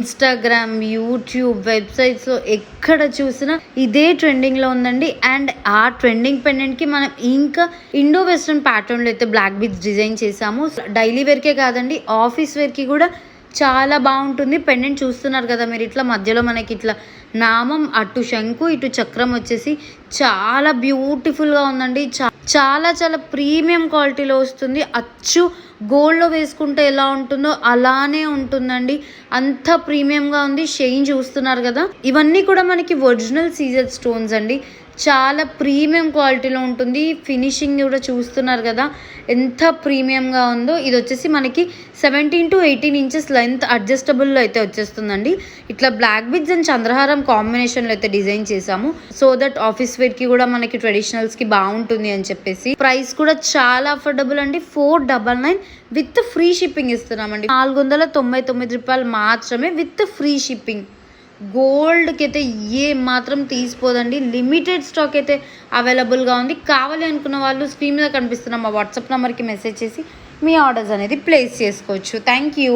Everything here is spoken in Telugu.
ఇన్స్టాగ్రామ్, యూట్యూబ్, వెబ్సైట్స్లో ఎక్కడ చూసినా ఇదే ట్రెండింగ్లో ఉందండి. అండ్ ఆ ట్రెండింగ్ పెండెంట్కి మనం ఇంకా ఇండో వెస్ట్రన్ ప్యాటర్న్లో అయితే బ్లాక్ బీడ్స్ డిజైన్ చేసాము. డైలీ వేర్కే కాదండి, ఆఫీస్ వేర్కి కూడా చాలా బాగుంటుంది. పెండెంట్ చూస్తున్నారు కదా మీరు, ఇట్లా మధ్యలో మనకి ఇట్లా నామం, అటు శంకు ఇటు చక్రం వచ్చేసి చాలా బ్యూటిఫుల్గా ఉందండి. చాలా చాలా ప్రీమియం క్వాలిటీలో వస్తుంది. అచ్చు గోల్డ్లో వేసుకుంటే ఎలా ఉంటుందో అలానే ఉంటుందండి. అంత ప్రీమియంగా ఉంది. షైన్ చూస్తున్నారు కదా, ఇవన్నీ కూడా మనకి ఒరిజినల్ సీజర్ స్టోన్స్ అండి. చాలా ప్రీమియం క్వాలిటీలో ఉంటుంది. ఫినిషింగ్ కూడా చూస్తున్నారు కదా ఎంత ప్రీమియంగా ఉందో. ఇది వచ్చేసి మనకి 17 to 18 ఇంచెస్ లెంత్ అడ్జస్టబుల్లో అయితే వచ్చేస్తుందండి. ఇట్లా బ్లాక్ బిడ్స్ అండ్ చంద్రహారం కాంబినేషన్లో అయితే డిజైన్ చేసాము. సో దట్ ఆఫీస్ వేర్కి కూడా మనకి ట్రెడిషనల్స్కి బాగుంటుంది అని చెప్పేసి. ప్రైస్ కూడా చాలా అఫోర్డబుల్ అండి. 499 విత్ ఫ్రీ షిప్పింగ్ ఇస్తున్నామండి. 499 రూపాయలు మాత్రమే విత్ ఫ్రీ షిప్పింగ్. గోల్డ్కి అయితే ఏ మాత్రం తీసిపోదండి. లిమిటెడ్ స్టాక్ అయితే అవైలబుల్గా ఉంది. కావాలి అనుకున్న వాళ్ళు స్క్రీన్ మీద కనిపిస్తున్న మా వాట్సాప్ నెంబర్కి మెసేజ్ చేసి మీ ఆర్డర్స్ అనేది ప్లేస్ చేసుకోవచ్చు. Thank you.